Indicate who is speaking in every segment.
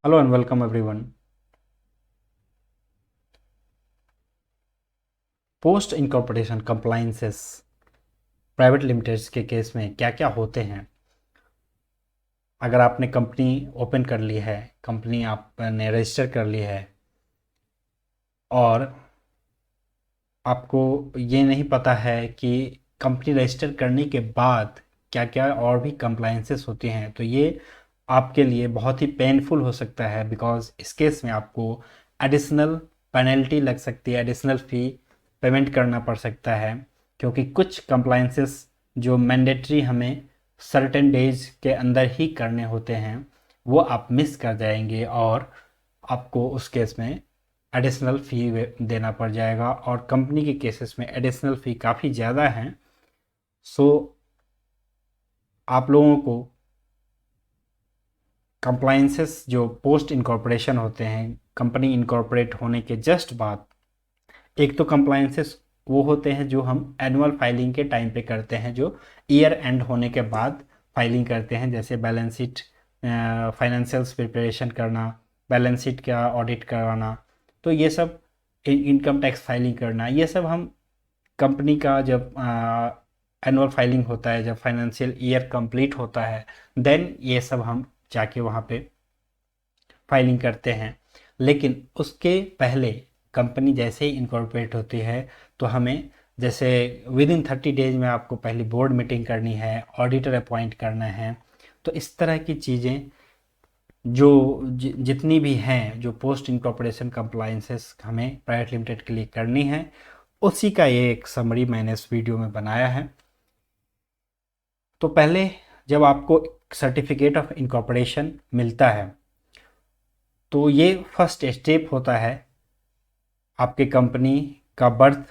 Speaker 1: Hello and welcome everyone. Post incorporation compliances private limiteds के case में क्या क्या होते हैं। अगर आपने कंपनी ओपन कर ली है, कंपनी आपने रजिस्टर कर ली है और आपको ये नहीं पता है कि कंपनी रजिस्टर करने के बाद क्या क्या और भी कंप्लायंसेस होती हैं, तो ये आपके लिए बहुत ही पेनफुल हो सकता है। बिकॉज इस केस में आपको एडिशनल पेनल्टी लग सकती है, एडिशनल फ़ी पेमेंट करना पड़ सकता है, क्योंकि कुछ कंप्लायंसेस जो मैंडेटरी हमें सर्टेन डेज के अंदर ही करने होते हैं वो आप मिस कर जाएंगे और आपको उस केस में एडिशनल फ़ी देना पड़ जाएगा। और कंपनी के केसेस में एडिशनल फ़ी काफ़ी ज़्यादा हैं। सो आप लोगों को कंप्लायंसेस जो पोस्ट इनकॉर्पोरेशन होते हैं, कंपनी इनकॉर्पोरेट होने के जस्ट बाद, एक तो कंप्लायंसेस वो होते हैं जो हम एनुअल फाइलिंग के टाइम पे करते हैं, जो ईयर एंड होने के बाद फाइलिंग करते हैं, जैसे बैलेंस शीट, फाइनेंशियल्स प्रिपरेशन करना, बैलेंस शीट का ऑडिट करवाना, तो ये सब, इनकम टैक्स फाइलिंग करना, ये सब हम कंपनी का जब एनुअल फाइलिंग होता है, जब फाइनेंशियल ईयर कंप्लीट होता है, देन ये सब हम जाके वहाँ पे फाइलिंग करते हैं। लेकिन उसके पहले कंपनी जैसे ही इनकॉर्पोरेट होती है तो हमें, जैसे विद इन 30 डेज में आपको पहली बोर्ड मीटिंग करनी है, ऑडिटर अपॉइंट करना है, तो इस तरह की चीज़ें जो जितनी भी हैं, जो पोस्ट इनकॉर्पोरेशन कंप्लायंसेस हमें प्राइवेट लिमिटेड के लिए करनी है, उसी का ये एक समरी मैंने इस वीडियो में बनाया है। तो पहले जब आपको सर्टिफिकेट ऑफ इनकॉर्पोरेशन मिलता है तो ये फर्स्ट स्टेप होता है आपके कंपनी का बर्थ।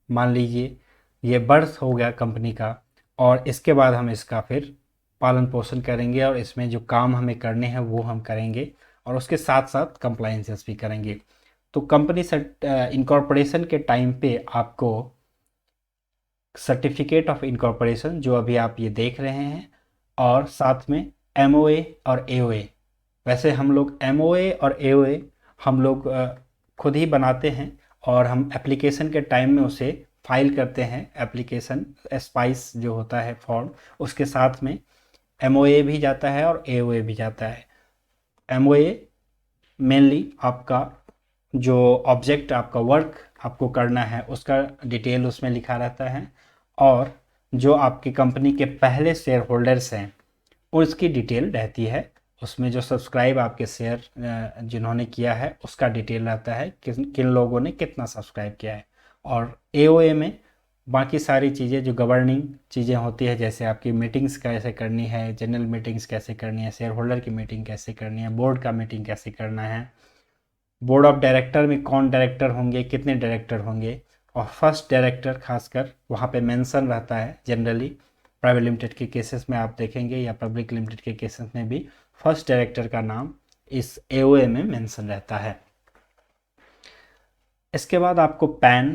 Speaker 1: मान लीजिए ये बर्थ हो गया कंपनी का, और इसके बाद हम इसका फिर पालन पोषण करेंगे और इसमें जो काम हमें करने हैं वो हम करेंगे, और उसके साथ साथ कंप्लायंसेस भी करेंगे। तो कंपनी इनकॉर्पोरेशन के टाइम पे आपको सर्टिफिकेट ऑफ इनकॉर्पोरेशन, जो अभी आप ये देख रहे हैं, और साथ में एमओए और एओए। वैसे हम लोग एमओए और एओए हम लोग खुद ही बनाते हैं, और हम एप्लीकेशन के टाइम में उसे फाइल करते हैं। एप्लीकेशन स्पाइस जो होता है फॉर्म, उसके साथ में एमओए भी जाता है और एओए भी जाता है। एमओए मेनली आपका जो ऑब्जेक्ट, आपका वर्क आपको करना है उसका डिटेल उसमें लिखा रहता है, और जो आपकी कंपनी के पहले शेयर होल्डर्स हैं उसकी डिटेल रहती है। उसमें जो सब्सक्राइब आपके शेयर जिन्होंने किया है उसका डिटेल रहता है, किन किन लोगों ने कितना सब्सक्राइब किया है। और एओए में बाकी सारी चीज़ें जो गवर्निंग चीज़ें होती है, जैसे आपकी मीटिंग्स कैसे करनी है, जनरल मीटिंग्स कैसे करनी है, शेयर होल्डर की मीटिंग कैसे करनी है, बोर्ड का मीटिंग कैसे करना है, बोर्ड ऑफ डायरेक्टर में कौन डायरेक्टर होंगे, कितने डायरेक्टर होंगे, और फर्स्ट डायरेक्टर खासकर वहाँ पे मेंशन रहता है। जनरली प्राइवेट लिमिटेड के केसेस में आप देखेंगे या पब्लिक लिमिटेड के केसेस में भी फर्स्ट डायरेक्टर का नाम इस एओए में मेंशन रहता है। इसके बाद आपको पैन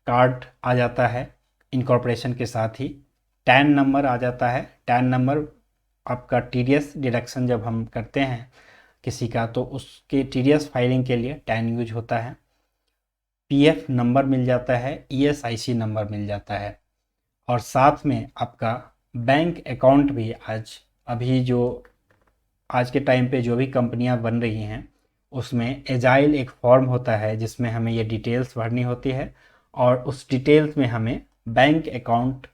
Speaker 1: कार्ड आ जाता है इनकॉर्पोरेशन के साथ ही, टैन नंबर आ जाता है। टैन नंबर आपका टीडीएस डिडक्शन जब हम करते हैं किसी का, तो उसके टीडीएस फाइलिंग के लिए टैन यूज होता है। पीएफ नंबर मिल जाता है, ईएसआईसी नंबर मिल जाता है, और साथ में आपका बैंक अकाउंट भी अभी जो आज के टाइम पे जो भी कंपनियां बन रही हैं उसमें एजाइल एक फॉर्म होता है जिसमें हमें ये डिटेल्स भरनी होती है, और उस डिटेल्स में हमें बैंक अकाउंट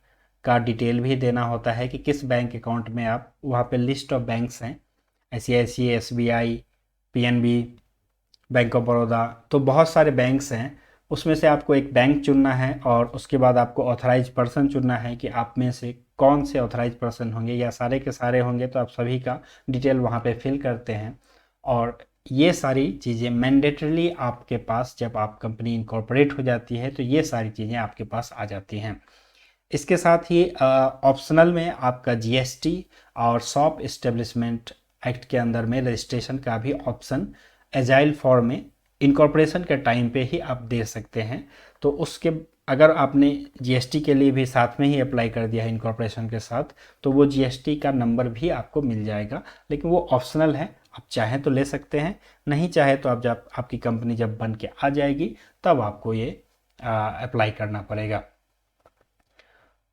Speaker 1: का डिटेल भी देना होता है कि किस बैंक अकाउंट में आप, वहाँ पे लिस्ट ऑफ बैंक्स हैं, ICICI, SBI, PNB, bank of Baroda, तो बहुत सारे बैंक्स हैं। उसमें से आपको एक बैंक चुनना है, और उसके बाद आपको ऑथराइज पर्सन चुनना है कि आप में से कौन से ऑथराइज पर्सन होंगे, या सारे के सारे होंगे तो आप सभी का डिटेल वहाँ पे फिल करते हैं। और ये सारी चीज़ें मैंडेटरीली आपके पास, जब आप कंपनी इनकॉर्पोरेट हो जाती है तो ये सारी चीज़ें आपके पास आ जाती हैं। इसके साथ ही ऑप्शनल में आपका जीएसटी और शॉप इस्टेब्लिशमेंट एक्ट के अंदर में रजिस्ट्रेशन का भी ऑप्शन एजाइल फॉर्म में इनकॉर्पोरेशन के टाइम पे ही आप दे सकते हैं। तो उसके, अगर आपने जीएसटी के लिए भी साथ में ही अप्लाई कर दिया है इनकॉर्पोरेशन के साथ, तो वो जीएसटी का नंबर भी आपको मिल जाएगा, लेकिन वो ऑप्शनल है, आप चाहें तो ले सकते हैं, नहीं चाहे तो आप जब आपकी कंपनी जब बन के आ जाएगी तब आपको ये अप्लाई करना पड़ेगा।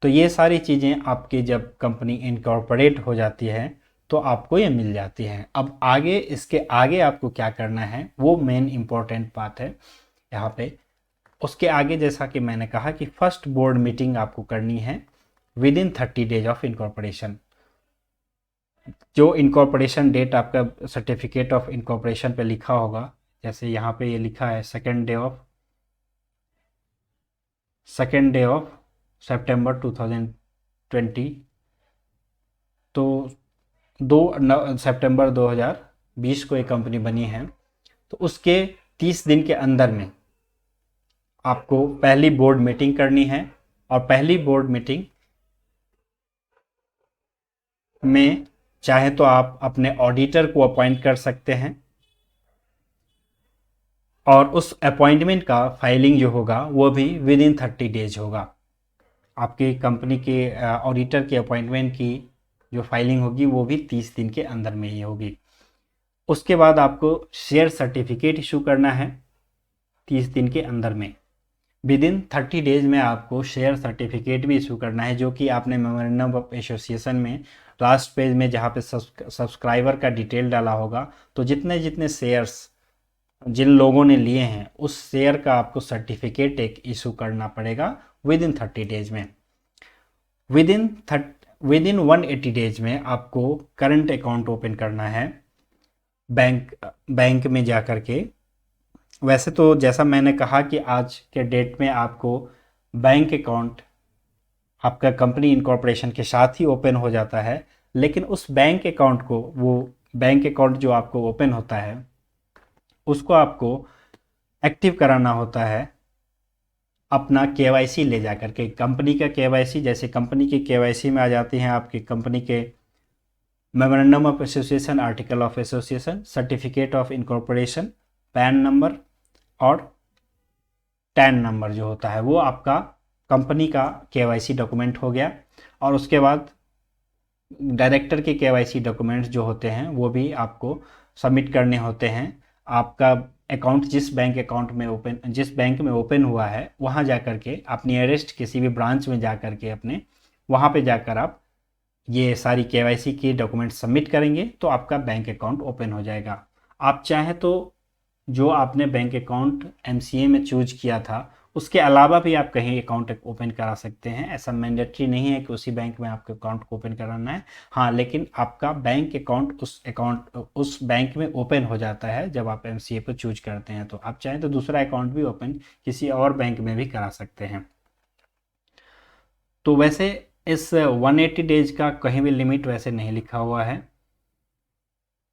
Speaker 1: तो ये सारी चीज़ें आपकी जब कंपनी इनकॉर्पोरेट हो जाती है तो आपको ये मिल जाती हैं। अब आगे इसके आगे आपको क्या करना है वो मेन इम्पोर्टेंट बात है यहाँ पे। उसके आगे जैसा कि मैंने कहा कि फर्स्ट बोर्ड मीटिंग आपको करनी है with in 30 days of incorporation. जो इनकॉर्पोरेशन डेट आपका सर्टिफिकेट ऑफ इनकॉर्पोरेशन पे लिखा होगा, जैसे यहाँ पे ये लिखा है सेकेंड डे ऑफ सितंबर 2020, तो 2 सितंबर 2020 को एक कंपनी बनी है। तो उसके 30 दिन के अंदर में आपको पहली बोर्ड मीटिंग करनी है, और पहली बोर्ड मीटिंग में चाहे तो आप अपने ऑडिटर को अपॉइंट कर सकते हैं, और उस अपॉइंटमेंट का फाइलिंग जो होगा वो भी विद इन 30 डेज होगा। आपकी कंपनी के ऑडिटर के अपॉइंटमेंट की जो फाइलिंग होगी वो भी 30 दिन के अंदर में ही होगी। उसके बाद आपको शेयर सर्टिफिकेट इशू करना है 30 दिन के अंदर में। विद इन 30 डेज में आपको शेयर सर्टिफिकेट भी इशू करना है, जो कि आपने मेमोरेंडम ऑफ एसोसिएशन में लास्ट पेज में जहाँ पे सब्सक्राइबर का डिटेल डाला होगा, तो जितने जितने शेयर्स जिन लोगों ने लिए हैं उस शेयर का आपको सर्टिफिकेट एक इशू करना पड़ेगा विद इन 30 डेज में। विद इन 180 डेज में आपको करंट अकाउंट ओपन करना है बैंक में जा कर के। वैसे तो जैसा मैंने कहा कि आज के डेट में आपको बैंक अकाउंट आपका कंपनी इनकॉर्पोरेशन के साथ ही ओपन हो जाता है, लेकिन उस बैंक अकाउंट को, वो बैंक अकाउंट जो आपको ओपन होता है उसको आपको एक्टिव कराना होता है अपना केवाईसी ले जा कर के। कंपनी का केवाईसी, जैसे कंपनी की केवाईसी में आ जाती हैं आपकी कंपनी के memorandum of association, article of association, certificate of incorporation, pan number और टैन नंबर जो होता है वो आपका कंपनी का केवाईसी डॉक्यूमेंट हो गया। और उसके बाद डायरेक्टर के केवाईसी डॉक्यूमेंट्स जो होते हैं वो भी आपको सबमिट करने होते हैं। आपका अकाउंट जिस बैंक में ओपन हुआ है वहाँ जा कर के आप नियरेस्ट किसी भी ब्रांच में जा कर के अपने वहाँ पे जाकर आप ये सारी केवाईसी के डॉक्यूमेंट सबमिट करेंगे तो आपका बैंक अकाउंट ओपन हो जाएगा। आप चाहें तो जो आपने बैंक अकाउंट एमसीए में चूज किया था उसके अलावा भी आप कहीं अकाउंट ओपन करा सकते हैं। ऐसा मैंडेटरी नहीं है कि उसी बैंक में आपके अकाउंट को ओपन कराना है। हाँ, लेकिन आपका बैंक अकाउंट उस बैंक में ओपन हो जाता है जब आप एमसीए पर चूज करते हैं। तो आप चाहें तो दूसरा अकाउंट भी ओपन किसी और बैंक में भी करा सकते हैं। तो वैसे इस 180 डेज का कहीं भी लिमिट वैसे नहीं लिखा हुआ है।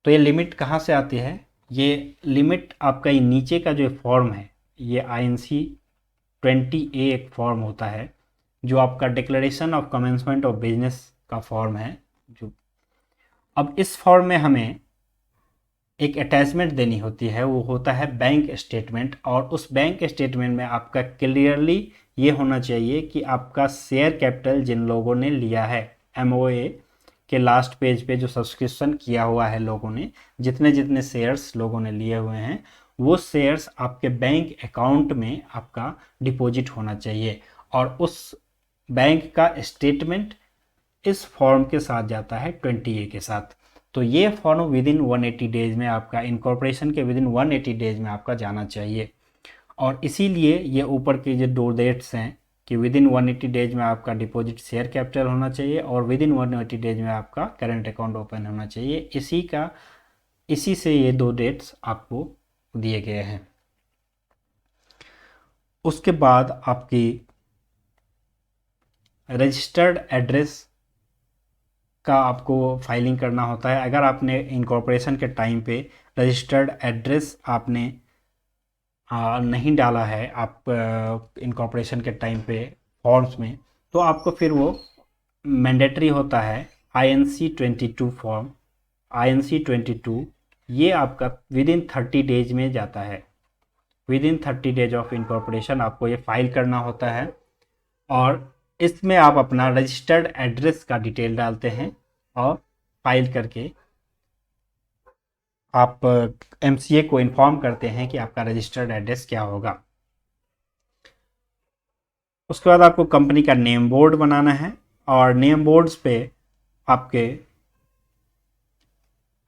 Speaker 1: तो ये लिमिट कहाँ से आती है? ये लिमिट आपका ये नीचे का जो फॉर्म है, ये INC 20A एक फॉर्म होता है जो आपका declaration of commencement of business का फॉर्म है। जो अब इस फॉर्म में हमें एक अटैचमेंट देनी होती है, वो होता है बैंक स्टेटमेंट। और उस बैंक स्टेटमेंट में आपका क्लियरली ये होना चाहिए कि आपका शेयर कैपिटल जिन लोगों ने लिया है, MOA के लास्ट पेज पे जो सब्सक्रिप्शन किया हुआ है लोगों ने, जितने जितने शेयर्स लोगों ने लिए हुए हैं वो शेयर्स आपके बैंक अकाउंट में आपका डिपॉजिट होना चाहिए। और उस बैंक का स्टेटमेंट इस फॉर्म के साथ जाता है 20A के साथ। तो ये फॉर्म विद इन 180 डेज में आपका इनकॉर्पोरेशन के विद इन 180 डेज में आपका जाना चाहिए। और इसीलिए ये ऊपर के जो 2 डेट्स हैं कि विद इन 180 डेज में आपका डिपॉजिट शेयर कैपिटल होना चाहिए और विद इन 180 डेज में आपका करंट अकाउंट ओपन होना चाहिए, इसी से ये 2 डेट्स आपको दिए गए हैं। उसके बाद आपकी रजिस्टर्ड एड्रेस का आपको फाइलिंग करना होता है। अगर आपने इनकॉर्पोरेशन के टाइम पे रजिस्टर्ड एड्रेस आपने नहीं डाला है आप इनकॉर्पोरेशन के टाइम पे फॉर्म्स में, तो आपको फिर वो मैंडेटरी होता है INC 22 फॉर्म। INC 22 ये आपका विद इन 30 डेज में जाता है। With in 30 days of incorporation आपको ये फाइल करना होता है और इसमें आप अपना रजिस्टर्ड एड्रेस का डिटेल डालते हैं और फाइल करके आप एमसीए को इन्फॉर्म करते हैं कि आपका रजिस्टर्ड एड्रेस क्या होगा। उसके बाद आपको कंपनी का नेम बोर्ड बनाना है और नेम बोर्ड्स पे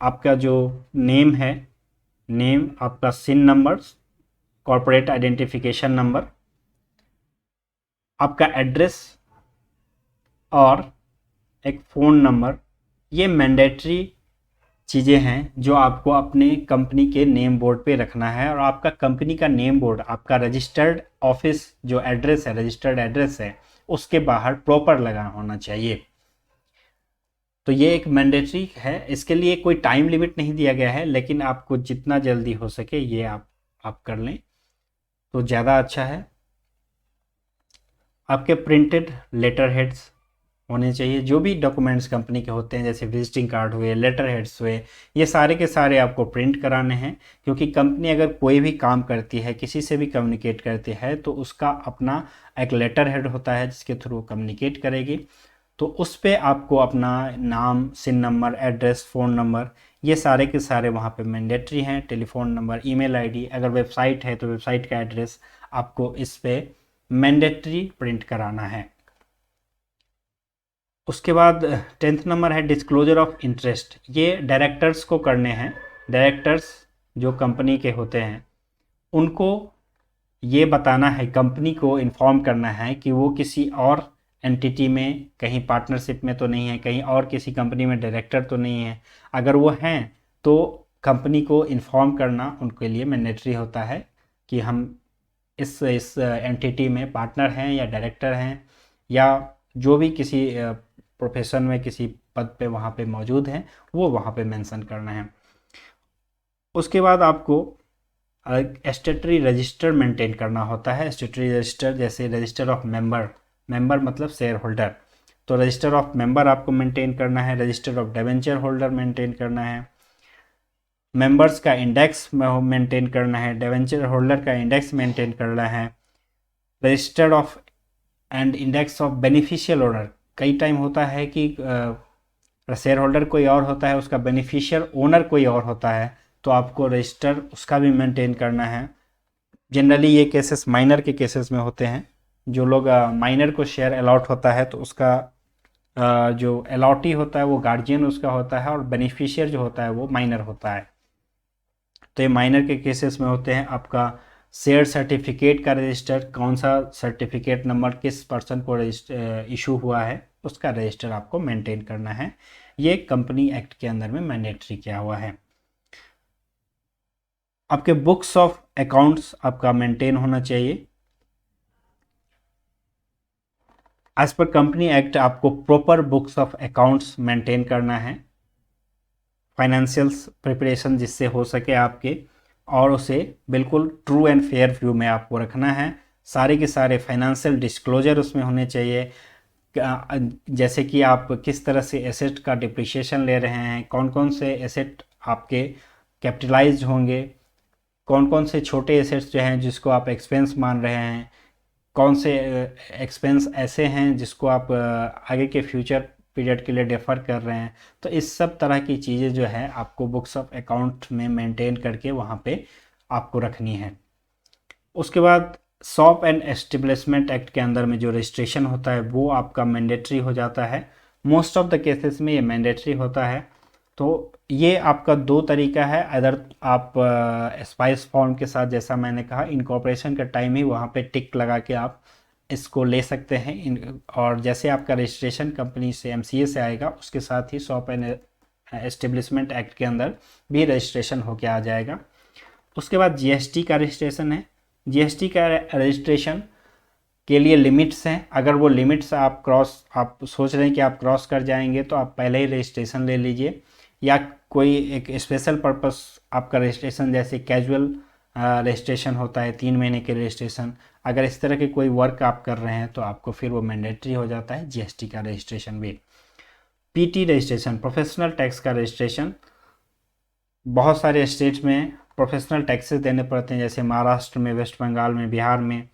Speaker 1: आपका जो नेम है, नेम, आपका सिन नंबर, कॉर्पोरेट आइडेंटिफिकेशन नंबर, आपका एड्रेस और एक फ़ोन नंबर, ये मैंडेटरी चीज़ें हैं जो आपको अपने कंपनी के नेम बोर्ड पे रखना है। और आपका कंपनी का नेम बोर्ड आपका रजिस्टर्ड ऑफिस जो एड्रेस है, रजिस्टर्ड एड्रेस है, उसके बाहर प्रॉपर लगा होना चाहिए। तो ये एक मैंडेटरी है, इसके लिए कोई टाइम लिमिट नहीं दिया गया है, लेकिन आपको जितना जल्दी हो सके ये आप कर लें तो ज़्यादा अच्छा है। आपके प्रिंटेड लेटर हेड्स होने चाहिए, जो भी डॉक्यूमेंट्स कंपनी के होते हैं जैसे विजिटिंग कार्ड हुए, लेटर हेड्स हुए, ये सारे के सारे आपको प्रिंट कराने हैं। क्योंकि कंपनी अगर कोई भी काम करती है, किसी से भी कम्युनिकेट करती है, तो उसका अपना एक लेटर हेड होता है जिसके थ्रू कम्युनिकेट करेगी। तो उस पर आपको अपना नाम, सिन नंबर, एड्रेस, फ़ोन नंबर, ये सारे के सारे वहाँ पे मैंडेटरी हैं। टेलीफोन नंबर, ईमेल आईडी, अगर वेबसाइट है तो वेबसाइट का एड्रेस आपको इस पे मैंडेटरी प्रिंट कराना है। उसके बाद 10th नंबर है डिस्क्लोजर ऑफ इंटरेस्ट। ये डायरेक्टर्स को करने हैं। डायरेक्टर्स जो कंपनी के होते हैं उनको ये बताना है, कंपनी को इन्फॉर्म करना है कि वो किसी और एंटिटी में, कहीं पार्टनरशिप में तो नहीं है, कहीं और किसी कंपनी में डायरेक्टर तो नहीं है। अगर वो हैं तो कंपनी को इन्फॉर्म करना उनके लिए मैंडेटरी होता है कि हम इस एंटिटी में पार्टनर हैं या डायरेक्टर हैं, या जो भी किसी प्रोफेशन में किसी पद पे वहाँ पे मौजूद हैं, वो वहाँ पे मेंशन करना है। उसके बाद आपको स्टेटरी रजिस्टर मेंटेन करना होता है। स्टेटरी रजिस्टर जैसे रजिस्टर ऑफ मेंबर, मेंबर मतलब शेयर होल्डर, तो रजिस्टर ऑफ मेंबर आपको मेंटेन करना है। Register of debenture holder maintain करना है। मेंबर्स का इंडेक्स मेंटेन करना है। डिबेंचर होल्डर का इंडेक्स मेंटेन करना है। Register of and index of beneficial owner, कई टाइम होता है कि शेयर होल्डर कोई और होता है, उसका बेनिफिशियल ओनर कोई और होता है, तो आपको रजिस्टर उसका भी मेंटेन करना है। जनरली ये केसेस माइनर के केसेस में होते हैं। जो लोग माइनर को शेयर अलॉट होता है तो उसका जो अलॉटी होता है वो गार्जियन उसका होता है, और बेनिफिशियर जो होता है वो माइनर होता है। तो ये माइनर के केसेस में होते हैं। आपका शेयर सर्टिफिकेट का रजिस्टर, कौन सा सर्टिफिकेट नंबर किस पर्सन को इशू हुआ है, उसका रजिस्टर आपको मेंटेन करना है। ये कंपनी एक्ट के अंदर में मैंडेटरी किया हुआ है। आपके बुक्स ऑफ अकाउंट्स आपका मेंटेन होना चाहिए। एज पर कंपनी एक्ट आपको proper books of accounts maintain करना है, फाइनेंशियल्स प्रिपरेशन जिससे हो सके आपके, और उसे बिल्कुल ट्रू एंड फेयर व्यू में आपको रखना है। सारे के सारे फाइनेंशियल डिस्क्लोजर उसमें होने चाहिए, जैसे कि आप किस तरह से एसेट का डिप्रिशिएशन ले रहे हैं, कौन कौन से एसेट आपके कैपिटलाइज्ड होंगे, कौन कौन से छोटे एसेट्स जो हैं जिसको आप एक्सपेंस मान रहे हैं, कौन से एक्सपेंस ऐसे हैं जिसको आप आगे के फ्यूचर पीरियड के लिए डेफर कर रहे हैं। तो इस सब तरह की चीज़ें जो है आपको बुक्स ऑफ अकाउंट में मेंटेन करके वहाँ पे आपको रखनी है। उसके बाद शॉप एंड एस्टेब्लिशमेंट एक्ट के अंदर में जो रजिस्ट्रेशन होता है वो आपका मैंडेटरी हो जाता है। मोस्ट ऑफ द केसेस में ये मैंडेटरी होता है। तो ये आपका दो तरीका है, अदर आप स्पाइस फॉर्म के साथ, जैसा मैंने कहा, इनकॉर्पोरेशन का टाइम ही वहाँ पे टिक लगा के आप इसको ले सकते हैं। और जैसे आपका रजिस्ट्रेशन कंपनी से एमसीए से आएगा, उसके साथ ही शॉप एंड एस्टेब्लिशमेंट एक्ट के अंदर भी रजिस्ट्रेशन होके आ जाएगा। उसके बाद जीएसटी का रजिस्ट्रेशन है। जीएसटी का रजिस्ट्रेशन के लिए लिमिट्स हैं। अगर वो लिमिट्स आप सोच रहे हैं कि आप क्रॉस कर जाएंगे तो आप पहले ही रजिस्ट्रेशन ले लीजिए, या कोई एक स्पेशल पर्पस आपका रजिस्ट्रेशन, जैसे कैजुअल रजिस्ट्रेशन होता है 3 महीने के रजिस्ट्रेशन, अगर इस तरह के कोई वर्क आप कर रहे हैं तो आपको फिर वो मैंडेटरी हो जाता है जीएसटी का रजिस्ट्रेशन भी। पीटी रजिस्ट्रेशन, प्रोफेशनल टैक्स का रजिस्ट्रेशन, बहुत सारे स्टेट्स में प्रोफेशनल टैक्सेस देने पड़ते हैं, जैसे महाराष्ट्र में, वेस्ट बंगाल में, बिहार में।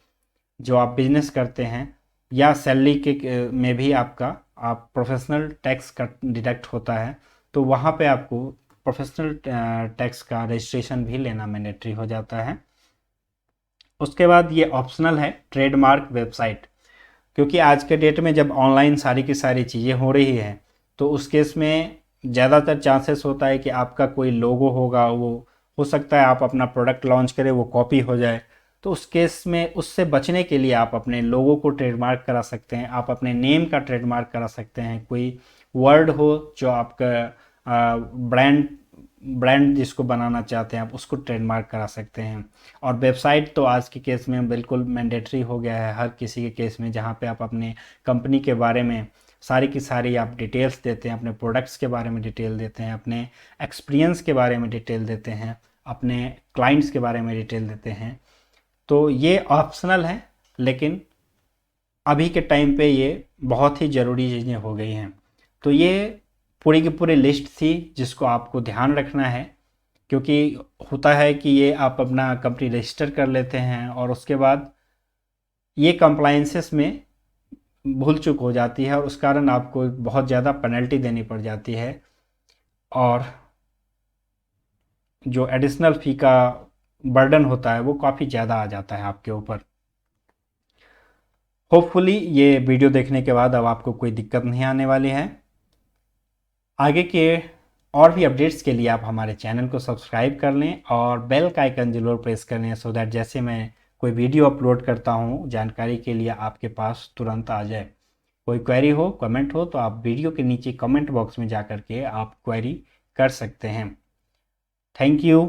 Speaker 1: जो आप बिजनेस करते हैं या सैलरी के में भी आपका प्रोफेशनल टैक्स का डिडक्ट होता है, तो वहाँ पे आपको प्रोफेशनल टैक्स का रजिस्ट्रेशन भी लेना मैंडेटरी हो जाता है। उसके बाद ये ऑप्शनल है ट्रेडमार्क वेबसाइट, क्योंकि आज के डेट में जब ऑनलाइन सारी की सारी चीज़ें हो रही हैं तो उस केस में ज़्यादातर चांसेस होता है कि आपका कोई लोगो होगा, वो हो सकता है आप अपना प्रोडक्ट लॉन्च करें वो कॉपी हो जाए। तो उस केस में उससे बचने के लिए आप अपने लोगो को ट्रेडमार्क करा सकते हैं, आप अपने नेम का ट्रेडमार्क करा सकते हैं, कोई वर्ड हो जो आपका ब्रांड ब्रांड जिसको बनाना चाहते हैं आप उसको ट्रेडमार्क करा सकते हैं। और वेबसाइट तो आज के केस में बिल्कुल मैंडेटरी हो गया है हर किसी के केस में, जहाँ पे आप अपने कंपनी के बारे में सारी की सारी आप डिटेल्स देते हैं, अपने प्रोडक्ट्स के बारे में डिटेल देते हैं, अपने एक्सपीरियंस के बारे में डिटेल देते हैं, अपने क्लाइंट्स के बारे में डिटेल देते हैं। तो ये ऑप्शनल है, लेकिन अभी के टाइम पे ये बहुत ही ज़रूरी चीज़ें हो गई हैं। तो ये पूरी की पूरी लिस्ट थी जिसको आपको ध्यान रखना है, क्योंकि होता है कि ये आप अपना कंपनी रजिस्टर कर लेते हैं और उसके बाद ये कंप्लाइंसेस में भूल चूक हो जाती है और उस कारण आपको बहुत ज़्यादा पेनल्टी देनी पड़ जाती है और जो एडिशनल फ़ी का बर्डन होता है वो काफ़ी ज़्यादा आ जाता है आपके ऊपर। होपफुली ये वीडियो देखने के बाद अब आपको कोई दिक्कत नहीं आने वाली है। आगे के और भी अपडेट्स के लिए आप हमारे चैनल को सब्सक्राइब कर लें और बेल का आइकन ज़रूर प्रेस कर लें, सो दैट जैसे मैं कोई वीडियो अपलोड करता हूँ जानकारी के लिए आपके पास तुरंत आ जाए। कोई क्वेरी हो, कमेंट हो तो आप वीडियो के नीचे कमेंट बॉक्स में जा कर के आप क्वेरी कर सकते हैं। Thank you.